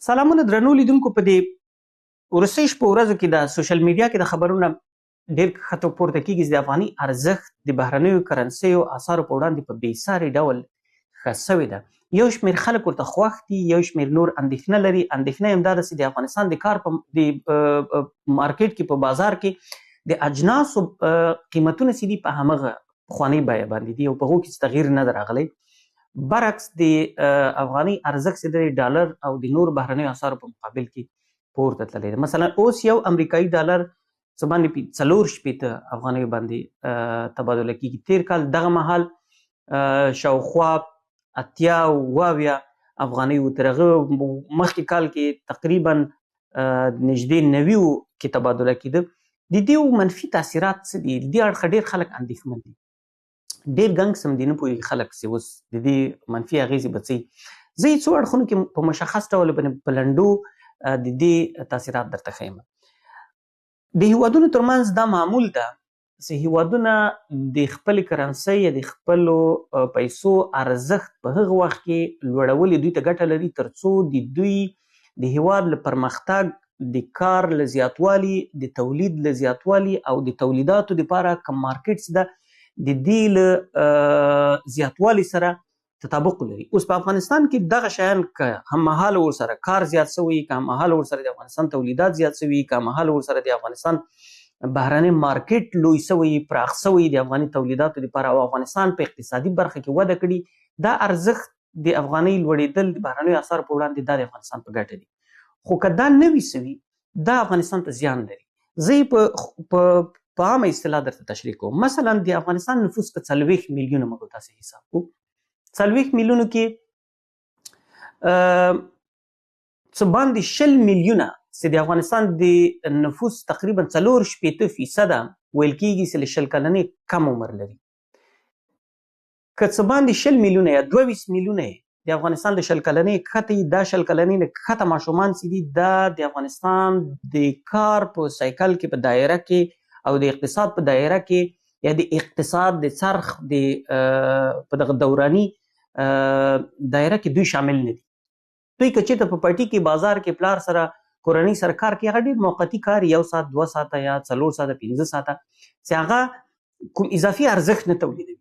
سلامونه درنو لیدونکو. په دې وروستۍ شپو ورځو کې د سوشل میډیا کې د خبرونه ډېر ښکته پورته کېږي چې د افغاني ارزښت د بهرنیو کرنسیو اثارو په وړاندې په بېساري ډول ښه سوې ده. یو شمېر خلک ورته خوښ دي، یو شمېر نور اندېښنه لري. اندېښنه یې همدا ده چې د افغانستان د کار په مارکیټ کې، په بازار کې د اجناسو قیمتونه چې دي په همغه پخوانۍ بیه باندې دي او په هغو کې څه تغییر نه ده راغلی. برعکس د افغاني ارزښت چې د ډالر او د نور بهرنیو اسعارو په مقابل کې پورته تللی دی. مثلا اوس یو امریکایي ډالر څه باندې 4.80 افغانیو باندې تبادله کېږي. تیر کال دغه مهال شاوخوا 80 افغانیو، تر هغه مخکې کال کې تقریبا نږدې 90 کې تبادله کېده. د دې منفي تاثیرات څه دي؟ د دې اړخه ډېر خلک اندېښمن دي، ډېر ګنګ سم دي، نه پوهېږي خلک چې اوس د دې منفي اغېزې به څه. زه یې څو اړخونو کې په مشخص ډول په لنډو د دې تاثیرات درته ښیم. د هیوادونو ترمنځ دا معمول ده چې هیوادونه د خپلې کرنسۍ یا د خپلو پیسو ارزښت په هغه وخت کې لوړول دوی ته ګټه لري تر څو د دوی د هیواد له پرمختګ، د کار له زیاتوالي، د تولید له زیاتوالي او د تولیداتو دپاره کوم مارکیټس ده د دې له زیاتوالي سره تطابق لري. اوس په افغانستان کې دغه شیان که هممهاله ورسره کار زیات شوی، که هممهاله ورسره د افغانستان تولیدات زیات شوي، که هممهاله ورسره د افغانستان بهرنی مارکیټ لوی شوی، پراخ شوی د افغاني تولیداتو لپاره او افغانستان په اقتصادي برخه کې وده کړي، دا ارزښت د افغانۍ لوړېدل د بهرنیو اسعارو په وړاندې دا د افغانستان په ګټه دي. خو که دا نه وي سوي، دا افغانستان ته زیان لري. زه یې په عامه اصطلاح درته تشریح کوم. مثلا د افغانستان نفوس که 40 میلیونه موږ تاسې حساب کوو، 40 میلیونو کې څه باندې 20 میلیونه چې د افغانستان د نفوس تقریبا 4.80% ویل کېږي چې له 20 کلنې کم عمر لري. که څه باندې 20 میلیونه یا 22 میلیونه د افغانستان د 20 کلنې کښته، دا 20 کلنې نه کښته ماشومان چې دي، دا د افغانستان د کار په سایکل کې، په دایره کې او د اقتصاد په دایره کې یا د اقتصاد د څرخ په دغه دوراني دایره کې دوی شامل نه دي. دوی که چېرته په پټي کې، بازار کې پلار سره، کورنۍ سره کار کوي، هغه ډېر موقتي کار، 1 ساعت 2 ساعته یا 4 ساعته 5 ساعته، چې هغه کوم اضافي ارزښت نه تولیدوي.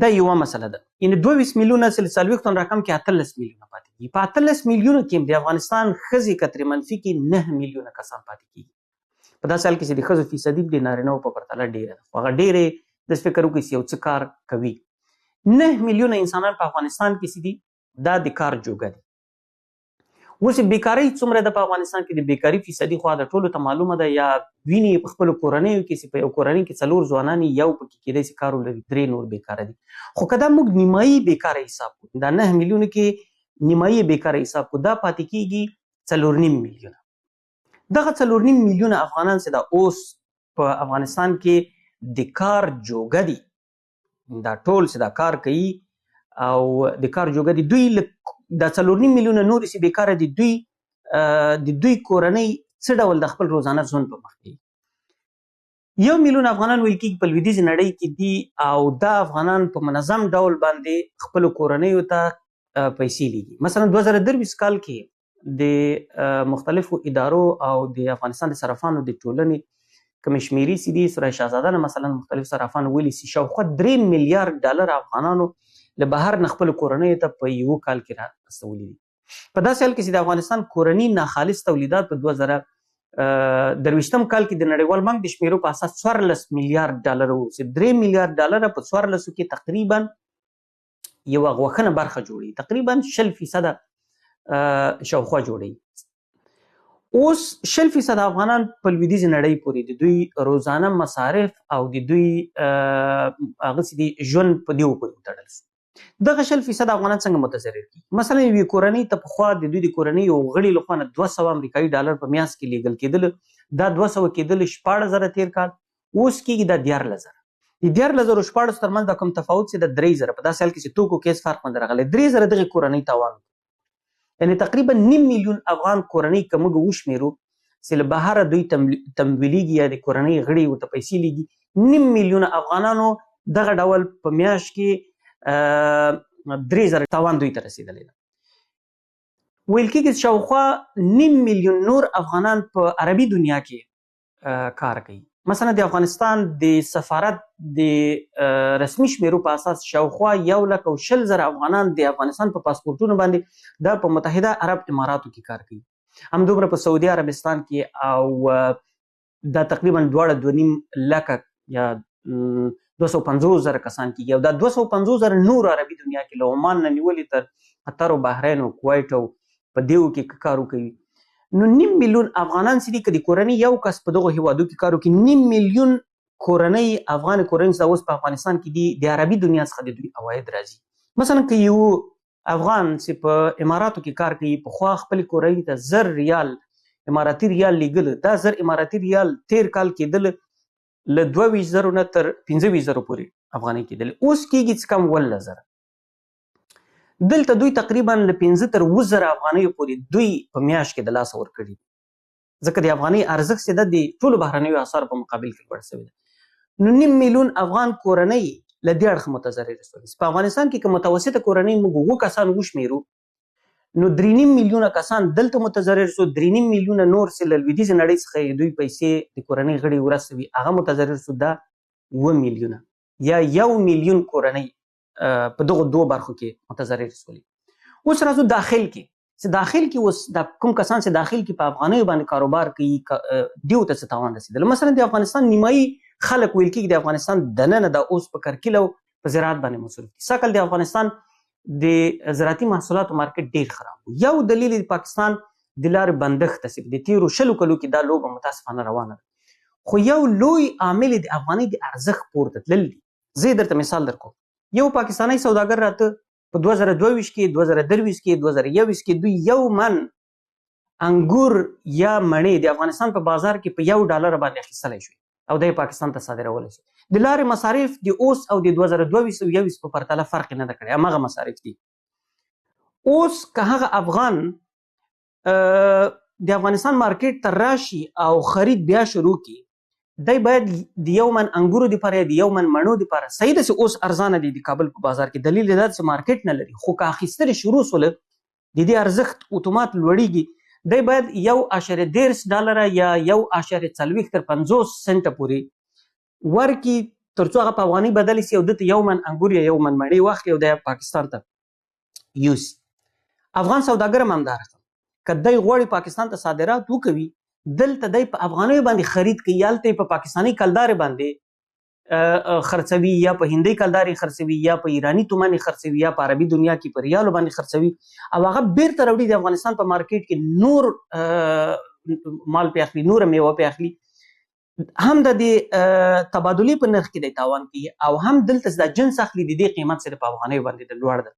دا یوه مسله ده. یعنې 22 میلیونه چې له 40 رقم کې 18 میلیونه پاتې کېږي. په 18 میلیونو کې د افغانستان ښځې که ترې منفي کې 9 میلیونه کسان پاتې کېږي. په داسې حال کې چې د ښځو فیصدي د نارینهو په پرتله ډېره ده. هغه ډېرې داسې فکر وکړئ چې یو څه کار کوي. 9 میلیونه انسانان په افغانستان کې چې دي، دا د کار جوګه دي. اوس بیکارۍ څومره ده په افغانستان کې؟ د بیکاري فیصدي خوا د ټولو ته معلومه ده، یا ویني په خپلو کورنیو کې چې په یو کورنۍ کې 4 ځوانان یو پکې کېدای شي کار ولري، 3 نور بیکاره دي. خو که دا موږ نیمایي بیکاره حساب کړو، دا 9 میلیونو کې نیمایي بیکاره حساب کړو، دا پاتې کېږي 4.5 میلیونه. دغه 4.5 میلیونه افغانان چې دا اوس په افغانستان کې د کار جوګه دي، دا ټول چې دا کار کوي او د کار جوګه دي، دوی دا 4.5 میلیونه نور چې بیکاره دي، د دوی کورنۍ څه ډول د خپل روزانه ژوند په مخ کوي. 1 میلیون افغانان ویل کېږي په لویدیځې نړۍ کې دي او دا افغانان په منظم ډول باندې خپلو کورنیو ته پیسې لیږي. مثلا 2023 کال کې د مختلفو ادارو او د افغانستان د صرافانو د ټولنې کوم شمیرې چې دي، سورای شهزاده نه مثلا مختلف صرافانو ویلي چې شاوخوا 3 میلیارډ ډالر افغانانو له بهر نه خپلو کورنیو ته په یوه کال کې راستولي دي. په داسې حال کې چې د افغانستان کورني ناخالص تولیدات په 2023 کال کې د نړیوال بانک د شمیرو په اساس 14 میلیارډ ډالر وو، چې 3 میلیارډ ډالر په 14 کې تقریبا یوه غوښنه برخه جوړوي، تقریبا 20% شاوخوا جوړوي. اوس 20% افغانان په لویدیځې نړۍ پورې د دوی روزانه مصارف او د دوی هغه چې دي ژوند په دې پورې وتړل شو. دغه 20% افغانان څنګه متضرر کېږي؟ مثلا یوې کورنۍ ته پخوا د دوی د کورنۍ یو غړي له خوا نه 200 امریکایي ډالر په میاشت کې لیږل کېدل، دا 200 کېدل 14,000 تیر کال، اوس کېږي دا 14,000. د 14,000 14 ترمنځ دا کوم تفاوت چې د 3,000 په داسې حال کې چې توکو کې هېڅ فرق نه راغلی، 3,000 دغې کورنۍ تاوان. یعنې تقریبا 9 میلیون افغان کورنۍ که موږ وشمېرو چې له بهره دوی تمویلیږي یا د کورنۍ غړي ورته پیسې لیږي، 9 میلیونه افغانانو دغه ډول په میاشت کې 3,000 تاوان دوی ته رسېدلی ده. ویل کېږي چې شاوخوا 9 میلیون نور افغانان په عربي دنیا کې کار کوي. مثلا د افغانستان د سفارت د رسمي شمیرو په اساس شاوخوا 120,000 افغانان د افغانستان په پاسپورتونو باندې د په متحده عرب اماراتو کې کار کوي. همدومره په سعودي عربستان کې او دا تقریبا 2.5 لکه یا 250,000 کسان کېږي او دا 250,000 نور عربي دنیا کې له عمان نه نیولې تر قطر او بحرین او کویت او په دیو کې کار کوي. نو 9 میلیون افغانان چې دي که د کورنۍ یو کس په دغو هیوادو کې کار وکړي 9 میلیون کورنۍ افغان کورنۍ چې اوس په افغانستان کې دي د عربي دنیا څخه د دوی عواید راځي. مثلا که یو افغان چې په اماراتو کې کار کوي پخوا خپل کورنۍ ته 1000 ریال اماراتي ریال لیږل، دا 1000 اماراتي ریال تیر کال کېدل له 22,000 نه تر 15,000 پورې افغانۍ کېدل، اوس کېږي څه کم 18,000. دلته دوی تقریبا له 15 تر 20,000 افغانیو پورې دوی په میاشت کې د لاسه ورکړي، ځکه د افغانۍ ارزښت چې ده د ټولو بهرنیو اسعارو په مقابل کې لوړ شوی ده. نو 9 میلیون افغان کورنۍ له دې اړخه متضرره شوي. په افغانستان کې که متوسطه کورنۍ موږ 7 کسان وشمېرو نو 3.5 میلیونه کسان دلته متضرر شو، 3.5 میلیونه نور چې له لویدیځې نړۍ څخه دوی پیسې د کورنۍ غړي ورسوي هغه متضرر شو، دا 7 میلیونه یا 1 میلیون کورنۍ په دغو دوه برخو کې متضرر شولي. اوس راځو داخل کې چې داخل کې اوس دا کوم کسان چې داخل کې په افغانیو باندې کاروبار کوي دیو ته څه تاوان رسېدل. مثلا د افغانستان نیمایي خلک ویل کېږي د افغانستان دننه دا اوس په کرکیله او په زراعت باندې مصروف دي. سږ کال د افغانستان د زراعتي محصولاتو مارکیټ ډیر خراب و. یو دلیل د پاکستان د لارې بندښت ته د تیرو 20 کلو کې دا لوبه متاسفانه روانه ده، خو یو لوی عامل د افغانۍ د ارزښت پورته تلل دي. زه درته مثال درکوم. یو پاکستانی سوداګر راته په 2022 کې 2023 کې 2021 کې دوی 1 من انګور یا مڼې د افغانستان په بازار کې په $1 باندې اخیستلی شوی او د پاکستان ته صادرولی شي. د لارې مصارف د اوس او د 2022 او 21 په پرتله فرق نه ده کړی، همغه مصارف دي. اوس که هغه افغان د افغانستان مارکیټ ته راشي او خرید بیا شروع کړي، دی باید د 1 من انګورو دپاره یا د 1 من مڼو دپاره صحیح ده چې اوس ارزانه دي د کابل په بازار کې، دلیل یې دا چې مارکیټ نه لري، خو که اخیستل شروع سوله د دې ارزښت اتومات لوړیږي. دی باید $1.10 یا $1.40 تر 50 سنټه پورې ورکي تر څو هغه په افغانۍ بدلې شي او دته 1 من انګور یا 1 من مڼې واخلي او دی پاکستان ته یوسي. افغان سوداګر هم همدارنګه که دی غواړي پاکستان ته صادرات وکوي، دلته دی په افغانیو باندې خرید کوي، هلته په پاکستاني کلدارې باندې خرڅوي یا په هندۍ کلدارې خرڅوي یا په ایراني تومنې خرڅوي یا په عربي دنیا کې په ریالو باندې خرڅوي او هغه بیرته راوړي د افغانستان په مارکیټ کې نور مال پې اخلي، نوره میوه پې اخلي. هم د تبادلې په نرخ کې د تاوان کوي او هم دلته د جنس اخلي د دې قیمت سره په افغانیو باندې د لوړ ده.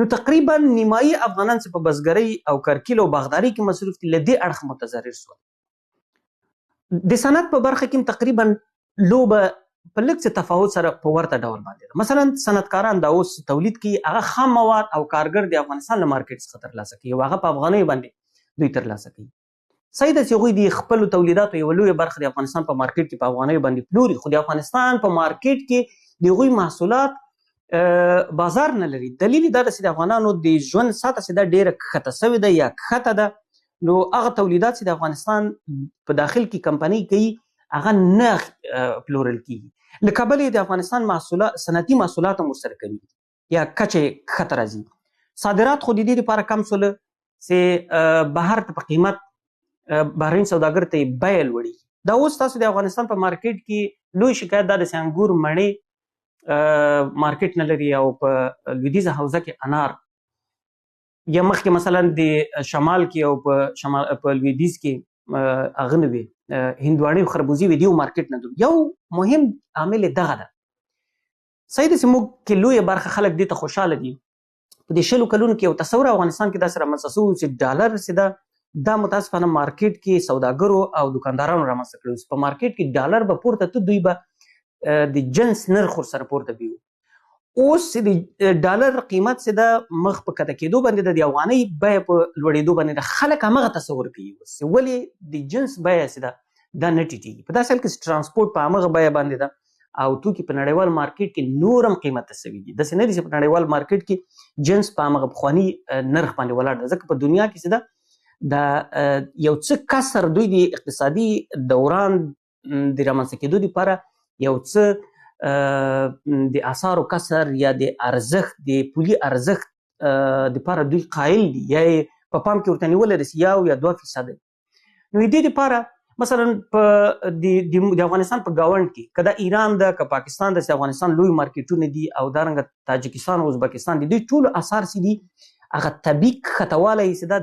نو تقریبا نیمایي افغانان چې په بزګرۍ او کرکیل او باغداري کې مصروف دي له دې اړخ متضرر شول. د صنعت په برخه کې تقریبا لوبه په لږ څه تفاوت سره په ورته ډول باندې ده. مثلا صنعتکاران دا اوس تولید کوي، هغه خام مواد او کارګر د افغانستان له مارکیټ څخه ترلاسه کوي او هغه په افغانیو باندې دوی ترلاسه کوي. صحیح ده چې هغوی د خپلو تولیداتو یوه لویه برخه د افغانستان په مارکیټ کې په افغانیو باندې پلوري، خو د افغانستان په مارکیټ کې د هغوی محصولات بازار نه لري. دلیل دا ده چې د افغانانو د ژوند سطحه چې ده ډېره کښته سوې ده یا کښته ده، نو هغه تولیدات چې د افغانستان په داخل کې کمپنۍ کوي هغه نه پلورل کېږي. له کبله د افغانستان محصولات صنعتي محصولات هم ورسره کمېږي یا کچې کښته راځي. صادرات خو د دې لپاره کم سوله چې بهر ته په قیمت بهرني سوداګر ته یې بیه لوړېږي. دا اوس تاسو د افغانستان په مارکیټ کې لوی شکایت دا ده چې انګور مڼې مارکیټ نه لري او په لویدیځه حوزه کې انار یا مخکې مثلا د شمال کې او په لویدیځ کې هغه نه وي هندواڼې او خربوزې وي، دیو مارکیټ نه درلود. یو مهم عامل دغه ده. صحیح ده چې موږ کې لویه برخه خلک دې ته خوشحاله دي. په دې 20 کلونو کې یو تصور افغانستان کې داسې رامنځته شوی چې ډالر چې ده دا متاسفانه مارکیټ کې سوداګرو او دکاندارانو رامنځته کړی. په مارکیټ کې ډالر به پورته ته، دوی به د جنس نرخ ورسره پورته بیو. اوس د ډالر قیمت چې ده مخ په کته کېدو باندې د افغانۍ بیه په لوړېدو باندې د خلک همغه تصور کوي اوس ولې د جنس بیه چې ده دا نه ټیټېږي. په داسې حال کې چې ټرانسپورټ په همغه بیه باندې ده او توکي په نړیوال مارکیټ کې نور هم قیمته سوي دي. داسې نه دي چې په نړیوال مارکیټ کې جنس په همغه پخواني نرخ باندې ولاړ ده، ځکه په دنیا کې چې ده د یو څه کسر دوی د اقتصادي دوران د رامنځته کېدو دپاره یو څه د اسعارو کسر یا د ارزښت د پولي ارزښت دپاره دوی قایل دي، یا یې په پام کې ورته نیولی ده چې 1 یا 2% نو د دې دپاره مثلا د افغانستان په ګاونډ کې که دا ایران ده که پاکستان ده چې افغانستان لوی مارکیټونه دي او دارنګه تاجکستان او ازبکستان دي، دوی ټول اسعار چې دي هغه طبیعي ښه یې چې دا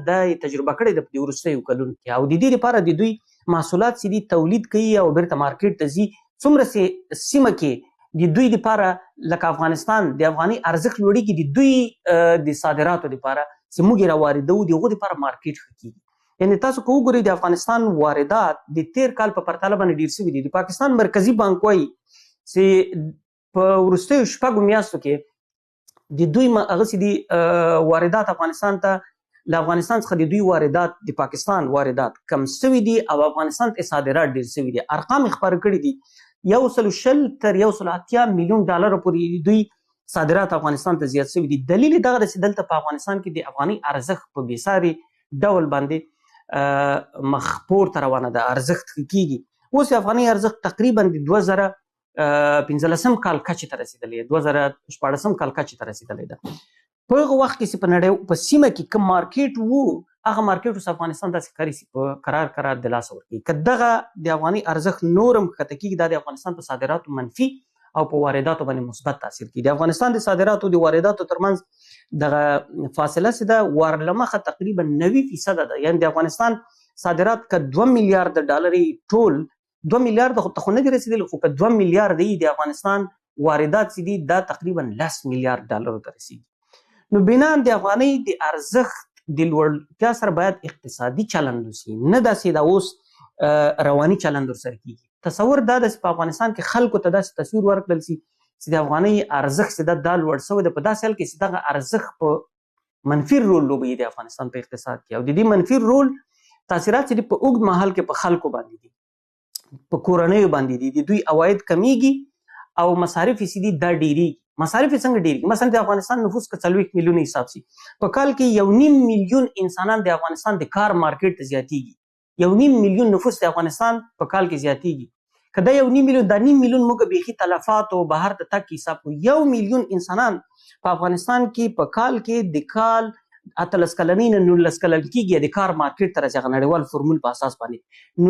تجربه کړې ده په دې وروستیو کلونو کې، او د دې دپاره د دوی محصولات چې دي تولید کوي او بیرته مارکیټ ته ځي. څومره سیمه کې د دوی دپاره لکه افغانستان د افغاني ارزښت لوړېږي، د دوی د صادراتو دپاره چې موږ یې راواردوو د هغو دپاره مارکیټ ښه کېږي. یعنې تاسو که وګورئ د افغانستان واردات د تیر کال په پرتله باندې ډېر شوي دي. د پاکستان مرکزي بانک وایي چې په وروستیو 6 میاشتو کې د دوی هغه چې دي واردات افغانستان ته له افغانستان څخه د دوی واردات د پاکستان واردات کم شوي دي او افغانستان ته صادرات ډېر شوي دي. ارقام یې خپاره کړي دي 120 تر 180 میلیون ډالرو پورې دوی صادرات افغانستان ته زیات شوي دي. دلیل یې دغه ده چې دلته په افغانستان کې د افغاني ارزښت په بېساري ډول باندې مخ پورته روانه ده، ارزښت ښه کېږي. اوس افغاني ارزښت تقریبا د 2015 کال کچې ته رسېدلی، 2014 کال کچې ته رسېدلی ده. په هغه وخت کې چې په سیمه کې کوم مارکیټ وو، هغه مارکیټ اوس افغانستان داسې ښکاري چې په قرار د لاسه ورکوي. که دغه د افغاني ارزښت نور هم ښکته کېږي، دا د افغانستان په صادراتو منفي او په وارداتو باندې مثبت تاثیر کوي. د افغانستان د صادراتو د وارداتو ترمنځ دغه فاصله چې ده ورلمخه تقریبا 90% ده. یعنې د افغانستان صادرات که 2 میلیارده ډالر ټول 2 میلیارده ته خو نه دي رسېدلي، خو که 2 میلیارده د افغانستان واردات چې دي دا تقریبا 10 میلیارد ډالرو ته رسېږي. نو بنا د افغانۍ د ارزښت د لوړتیا سره باید اقتصادي چلند وشي، نه داسې دا اوس رواني چلند ورسره کېږي. تصور دا ده چې په افغانستان کې خلکو ته داسې تصویر ورکړل شي چې د افغانۍ ارزښت چې دا لوړ شوی ده، په داسې حال کې چې دغه ارزښت په منفي رول لوبوي د افغانستان په اقتصاد کې، او د دې منفي رول تاثیرات چې دي په اوږد مهال کې په خلکو باندې دي، په کورنیو باندې دي، د دوی عواید کمیږي او مصارف چې دي دا ډېرېږي. مصارف یې څنګه ډېرېږي؟ مثلا د افغانستان نفوس که 40 میلیونه حساب شي، په کال کې 1.5 میلیون انسانان د افغانستان د کار مارکیټ ته زیاتېږي. 1.5 میلیون نفوس د افغانستان په کال کې زیاتېږي. که دا 1.5 میلیون دا 9 میلیون موږ بیخي تلفات او بهر ته تګ حساب کړو، 1 میلیون انسانان په افغانستان کې په کال کې د کال 18 کلنۍ نه 19 کلن کېږي د کار مارکیټ ته راځي، هغه نړیوال فورمول په اساس باندې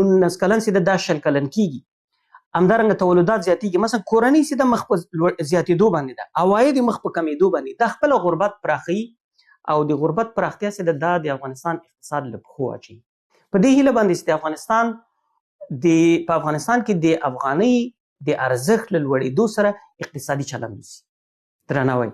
19 کلن چې دا 20 کلن کېږي. همدارنګه تولدات زیاتېږي، مثلا کورنۍ چې د مخ په زیاتېدو باندې ده، عواید مخ په کمېدو باندې، دا خپله غربت پراخوي او د غربت پراختیا چې ده دا د افغانستان اقتصاد له پښو اچوي. په دې هیله باندې چې د افغانستان په افغانستان کې د افغانۍ د ارزښت له لوړېدو سره اقتصادي چلند وشي. درناوی.